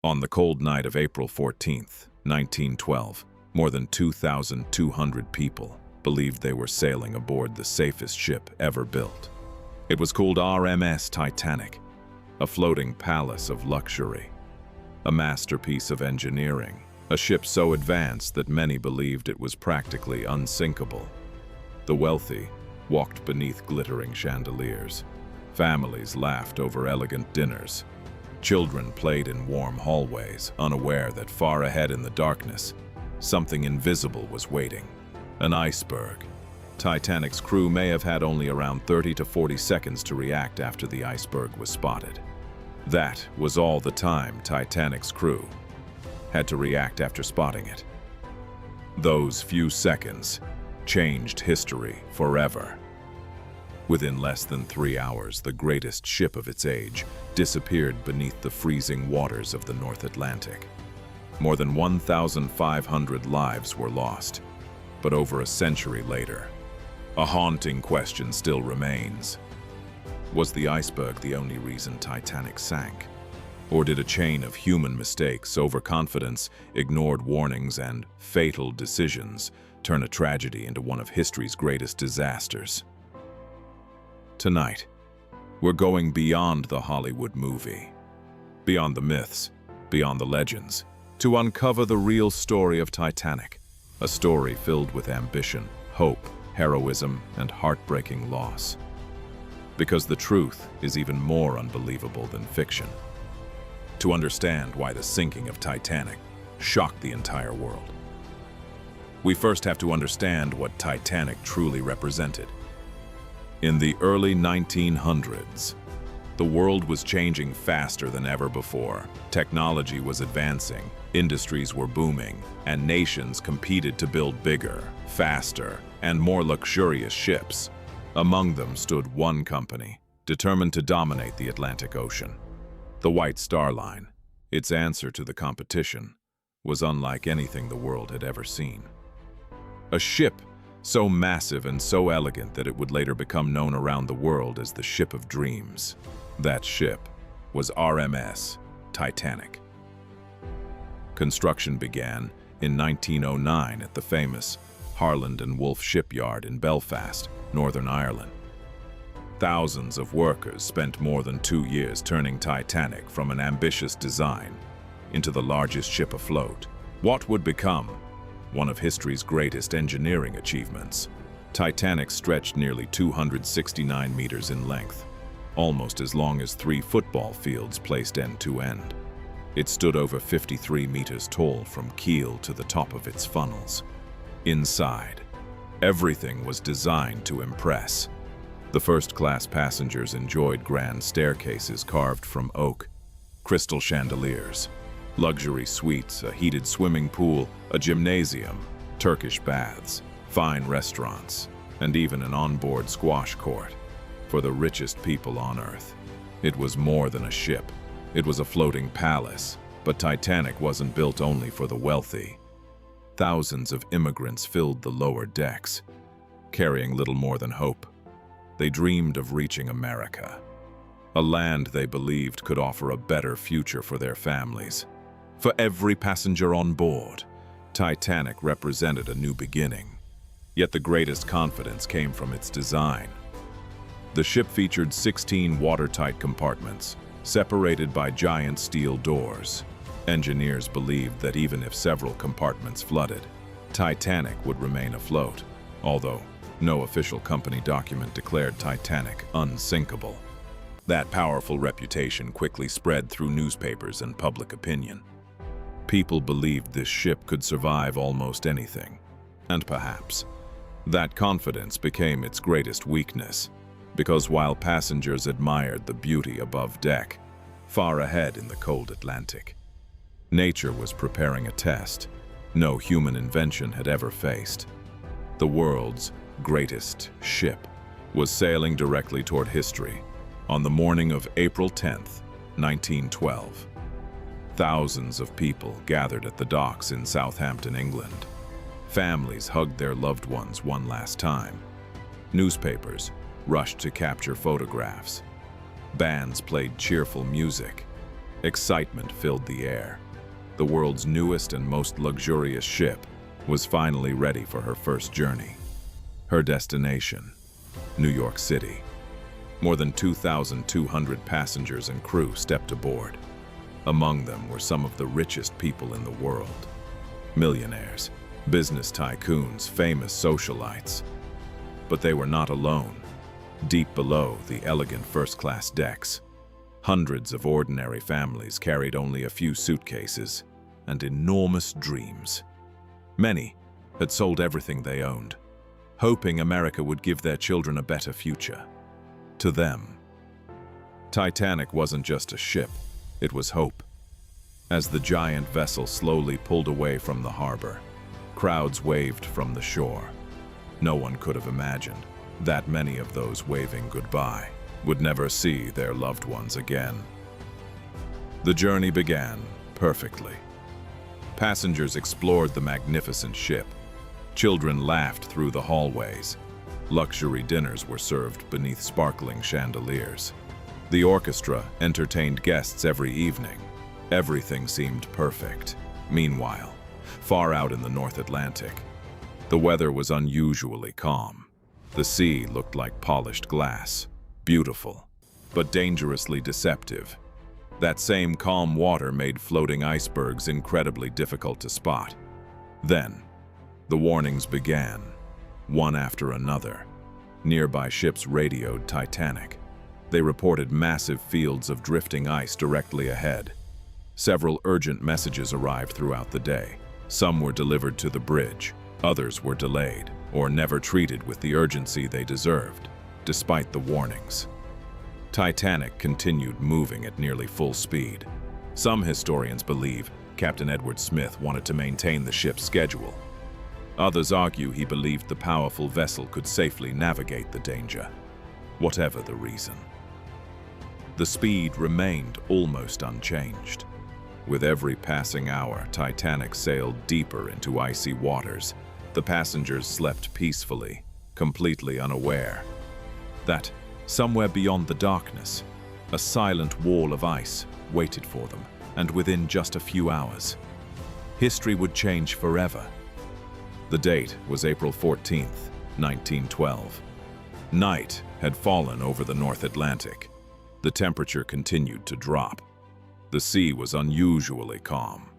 On the cold night of April 14th, 1912, more than 2,200 people believed they were sailing aboard the safest ship ever built. It was called RMS Titanic, a floating palace of luxury, a masterpiece of engineering, a ship so advanced that many believed it was practically unsinkable. The wealthy walked beneath glittering chandeliers. Families laughed over elegant dinners. Children played in warm hallways, unaware that far ahead in the darkness, something invisible was waiting. An iceberg. Titanic's crew may have had only around 30 to 40 seconds to react after the iceberg was spotted. That was all the time Titanic's crew had to react after spotting it. Those few seconds changed history forever. Within less than 3 hours, the greatest ship of its age disappeared beneath the freezing waters of the North Atlantic. More than 1,500 lives were lost, but over a century later, a haunting question still remains. Was the iceberg the only reason Titanic sank? Or did a chain of human mistakes, overconfidence, ignored warnings, and fatal decisions turn a tragedy into one of history's greatest disasters? Tonight, we're going beyond the Hollywood movie, beyond the myths, beyond the legends, to uncover the real story of Titanic, a story filled with ambition, hope, heroism, and heartbreaking loss. Because the truth is even more unbelievable than fiction. To understand why the sinking of Titanic shocked the entire world, we first have to understand what Titanic truly represented. In the early 1900s, the world was changing faster than ever before. Technology was advancing, industries were booming, and nations competed to build bigger, faster, and more luxurious ships. Among them stood one company, determined to dominate the Atlantic Ocean. The White Star Line, its answer to the competition, was unlike anything the world had ever seen. A ship so massive and so elegant that it would later become known around the world as the Ship of Dreams. That ship was RMS Titanic. Construction began in 1909 at the famous Harland and Wolff shipyard in Belfast, Northern Ireland. Thousands of workers spent more than 2 years turning Titanic from an ambitious design into the largest ship afloat. What would become one of history's greatest engineering achievements? Titanic stretched nearly 269 meters in length, almost as long as 3 football fields placed end to end. It stood over 53 meters tall from keel to the top of its funnels. Inside, everything was designed to impress. The first-class passengers enjoyed grand staircases carved from oak, crystal chandeliers, luxury suites, a heated swimming pool, a gymnasium, Turkish baths, fine restaurants, and even an onboard squash court for the richest people on Earth. It was more than a ship. It was a floating palace, but Titanic wasn't built only for the wealthy. Thousands of immigrants filled the lower decks, carrying little more than hope. They dreamed of reaching America, a land they believed could offer a better future for their families. For every passenger on board, Titanic represented a new beginning. Yet the greatest confidence came from its design. The ship featured 16 watertight compartments, separated by giant steel doors. Engineers believed that even if several compartments flooded, Titanic would remain afloat, although no official company document declared Titanic unsinkable. That powerful reputation quickly spread through newspapers and public opinion. People believed this ship could survive almost anything, and perhaps that confidence became its greatest weakness, because while passengers admired the beauty above deck, far ahead in the cold Atlantic, nature was preparing a test no human invention had ever faced. The world's greatest ship was sailing directly toward history on the morning of April 10th, 1912. Thousands of people gathered at the docks in Southampton, England. Families hugged their loved ones one last time. Newspapers rushed to capture photographs. Bands played cheerful music. Excitement filled the air. The world's newest and most luxurious ship was finally ready for her first journey. Her destination, New York City. More than 2,200 passengers and crew stepped aboard. Among them were some of the richest people in the world. Millionaires, business tycoons, famous socialites. But they were not alone. Deep below the elegant first-class decks, hundreds of ordinary families carried only a few suitcases and enormous dreams. Many had sold everything they owned, hoping America would give their children a better future. To them, Titanic wasn't just a ship, it was hope. As the giant vessel slowly pulled away from the harbor, crowds waved from the shore. No one could have imagined that many of those waving goodbye would never see their loved ones again. The journey began perfectly. Passengers explored the magnificent ship. Children laughed through the hallways. Luxury dinners were served beneath sparkling chandeliers. The orchestra entertained guests every evening. Everything seemed perfect. Meanwhile, far out in the North Atlantic, the weather was unusually calm. The sea looked like polished glass, beautiful, but dangerously deceptive. That same calm water made floating icebergs incredibly difficult to spot. Then, the warnings began, one after another. Nearby ships radioed Titanic. They reported massive fields of drifting ice directly ahead. Several urgent messages arrived throughout the day. Some were delivered to the bridge, others were delayed, or never treated with the urgency they deserved, despite the warnings. Titanic continued moving at nearly full speed. Some historians believe Captain Edward Smith wanted to maintain the ship's schedule. Others argue he believed the powerful vessel could safely navigate the danger, whatever the reason. The speed remained almost unchanged. With every passing hour, Titanic sailed deeper into icy waters. The passengers slept peacefully, completely unaware that somewhere beyond the darkness, a silent wall of ice waited for them, and within just a few hours, history would change forever. The date was April 14th, 1912. Night had fallen over the North Atlantic. The temperature continued to drop. The sea was unusually calm,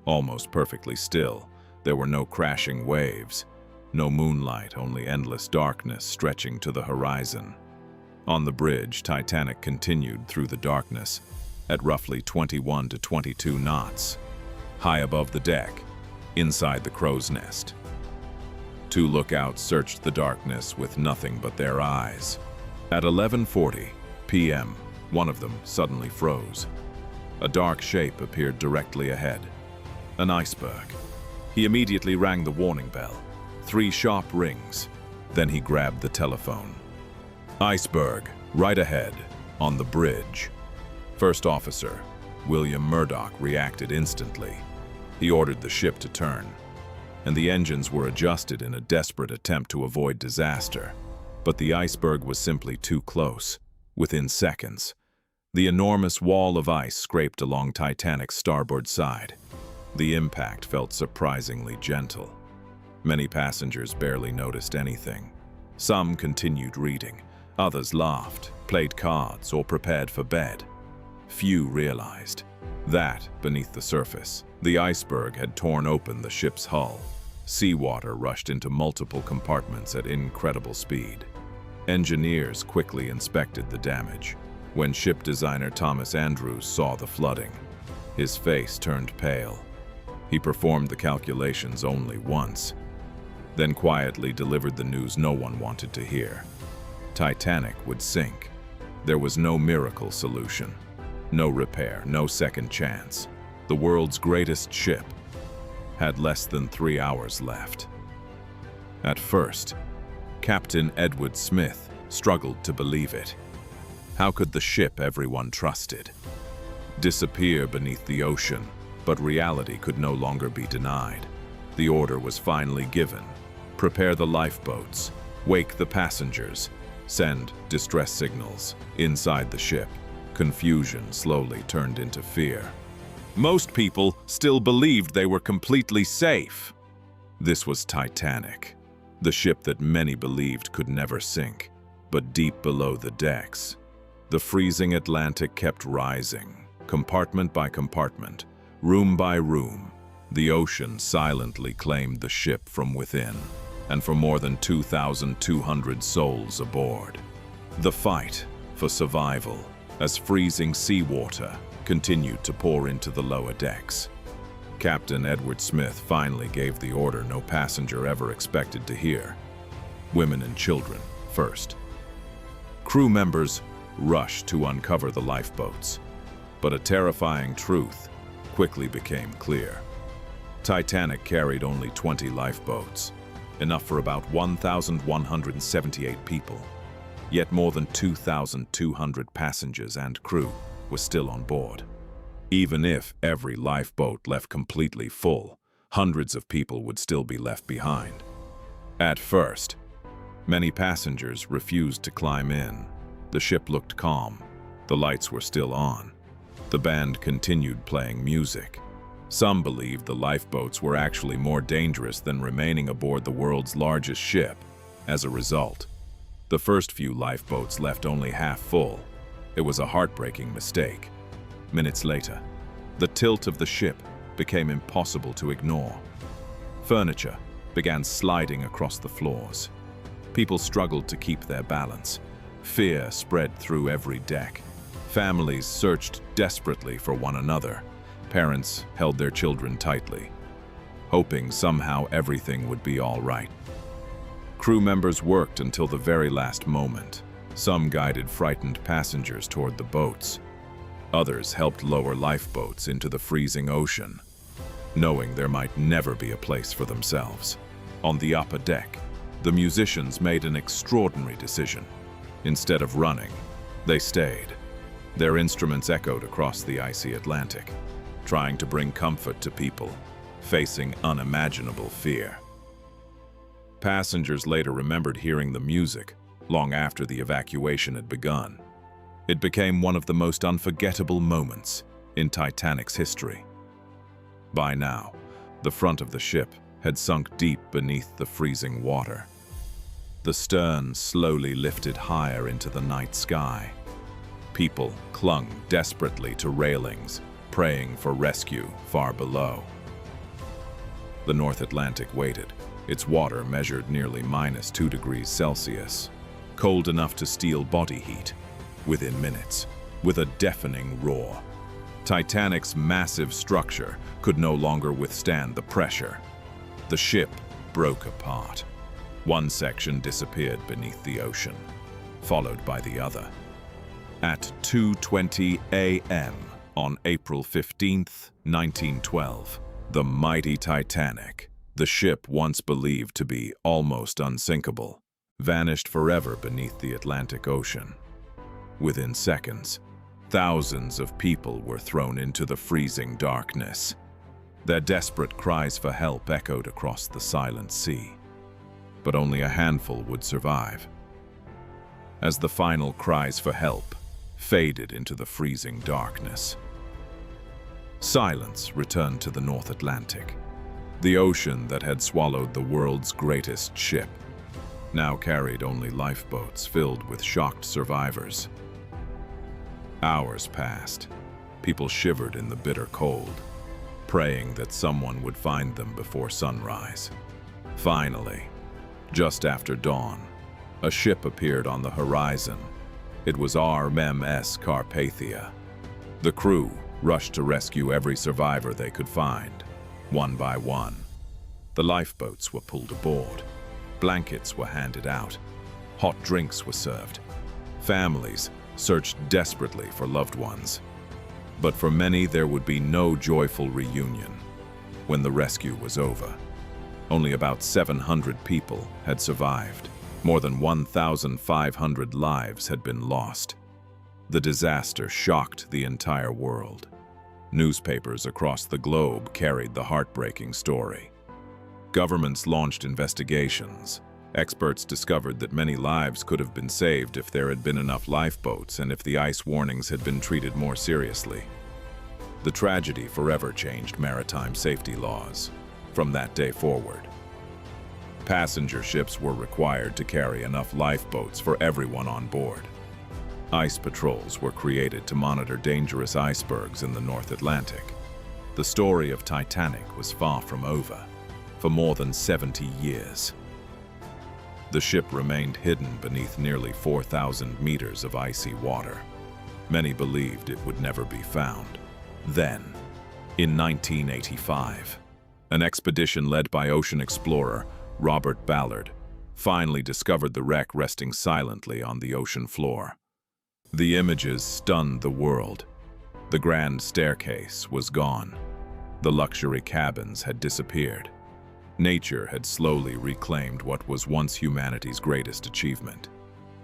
almost perfectly still. There were no crashing waves, no moonlight, only endless darkness stretching to the horizon. On the bridge, Titanic continued through the darkness at roughly 21 to 22 knots, high above the deck, inside the crow's nest. Two lookouts searched the darkness with nothing but their eyes. At 11:40 p.m., one of them suddenly froze. A dark shape appeared directly ahead. An iceberg. He immediately rang the warning bell. 3 sharp rings. Then he grabbed the telephone. Iceberg, right ahead, on the bridge. First Officer William Murdoch reacted instantly. He ordered the ship to turn, and the engines were adjusted in a desperate attempt to avoid disaster. But the iceberg was simply too close. Within seconds, the enormous wall of ice scraped along Titanic's starboard side. The impact felt surprisingly gentle. Many passengers barely noticed anything. Some continued reading. Others laughed, played cards, or prepared for bed. Few realized that, beneath the surface, the iceberg had torn open the ship's hull. Seawater rushed into multiple compartments at incredible speed. Engineers quickly inspected the damage. When ship designer Thomas Andrews saw the flooding, his face turned pale. He performed the calculations only once, then quietly delivered the news no one wanted to hear. Titanic would sink. There was no miracle solution, no repair, no second chance. The world's greatest ship had less than 3 hours left. At first, Captain Edward Smith struggled to believe it. How could the ship everyone trusted disappear beneath the ocean? But reality could no longer be denied. The order was finally given. Prepare the lifeboats, wake the passengers, send distress signals inside the ship. Confusion slowly turned into fear. Most people still believed they were completely safe. This was Titanic, the ship that many believed could never sink. But deep below the decks, the freezing Atlantic kept rising, compartment by compartment, room by room. The ocean silently claimed the ship from within, and for more than 2,200 souls aboard. The fight for survival, as freezing seawater continued to pour into the lower decks. Captain Edward Smith finally gave the order no passenger ever expected to hear. Women and children first. Crew members rushed to uncover the lifeboats, but a terrifying truth quickly became clear. Titanic carried only 20 lifeboats, enough for about 1,178 people. Yet more than 2,200 passengers and crew were still on board. Even if every lifeboat left completely full, hundreds of people would still be left behind. At first, many passengers refused to climb in. The ship looked calm. The lights were still on. The band continued playing music. Some believed the lifeboats were actually more dangerous than remaining aboard the world's largest ship. As a result, the first few lifeboats left only half full. It was a heartbreaking mistake. Minutes later, the tilt of the ship became impossible to ignore. Furniture began sliding across the floors. People struggled to keep their balance. Fear spread through every deck. Families searched desperately for one another. Parents held their children tightly, hoping somehow everything would be all right. Crew members worked until the very last moment. Some guided frightened passengers toward the boats. Others helped lower lifeboats into the freezing ocean, knowing there might never be a place for themselves. On the upper deck, the musicians made an extraordinary decision. Instead of running, they stayed. Their instruments echoed across the icy Atlantic, trying to bring comfort to people facing unimaginable fear. Passengers later remembered hearing the music long after the evacuation had begun. It became one of the most unforgettable moments in Titanic's history. By now, the front of the ship had sunk deep beneath the freezing water. The stern slowly lifted higher into the night sky. People clung desperately to railings, praying for rescue far below. The North Atlantic waited. Its water measured nearly -2 degrees Celsius, cold enough to steal body heat. Within minutes, with a deafening roar, Titanic's massive structure could no longer withstand the pressure. The ship broke apart. One section disappeared beneath the ocean, followed by the other. At 2:20 a.m. on April 15, 1912, the mighty Titanic, the ship once believed to be almost unsinkable, vanished forever beneath the Atlantic Ocean. Within seconds, thousands of people were thrown into the freezing darkness. Their desperate cries for help echoed across the silent sea. But only a handful would survive. As the final cries for help faded into the freezing darkness, silence returned to the North Atlantic. The ocean that had swallowed the world's greatest ship now carried only lifeboats filled with shocked survivors. Hours passed. People shivered in the bitter cold, praying that someone would find them before sunrise. Finally, just after dawn, a ship appeared on the horizon. It was RMS Carpathia. The crew rushed to rescue every survivor they could find, one by one. The lifeboats were pulled aboard. Blankets were handed out. Hot drinks were served. Families searched desperately for loved ones. But for many, there would be no joyful reunion when the rescue was over. Only about 700 people had survived. More than 1,500 lives had been lost. The disaster shocked the entire world. Newspapers across the globe carried the heartbreaking story. Governments launched investigations, Experts discovered that many lives could have been saved if there had been enough lifeboats and if the ice warnings had been treated more seriously. The tragedy forever changed maritime safety laws. From that day forward, passenger ships were required to carry enough lifeboats for everyone on board. Ice patrols were created to monitor dangerous icebergs in the North Atlantic. The story of Titanic was far from over. For more than 70 years, the ship remained hidden beneath nearly 4,000 meters of icy water. Many believed it would never be found. Then, in 1985, an expedition led by ocean explorer Robert Ballard finally discovered the wreck resting silently on the ocean floor. The images stunned the world. The grand staircase was gone. The luxury cabins had disappeared. Nature had slowly reclaimed what was once humanity's greatest achievement.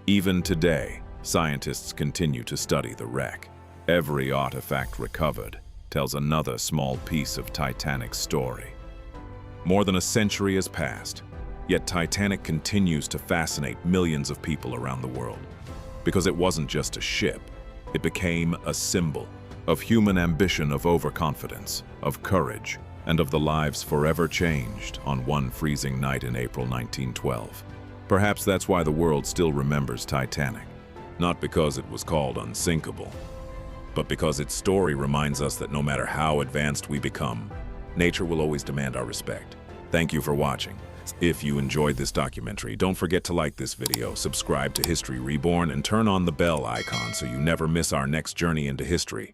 Even today, scientists continue to study the wreck. Every artifact recovered tells another small piece of Titanic's story. More than a century has passed, yet Titanic continues to fascinate millions of people around the world. Because it wasn't just a ship, it became a symbol of human ambition, of overconfidence, of courage, and of the lives forever changed on one freezing night in April 1912. Perhaps that's why the world still remembers Titanic. Not because it was called unsinkable, but because its story reminds us that no matter how advanced we become, nature will always demand our respect. Thank you for watching. If you enjoyed this documentary, don't forget to like this video, subscribe to History Reborn, and turn on the bell icon so you never miss our next journey into history.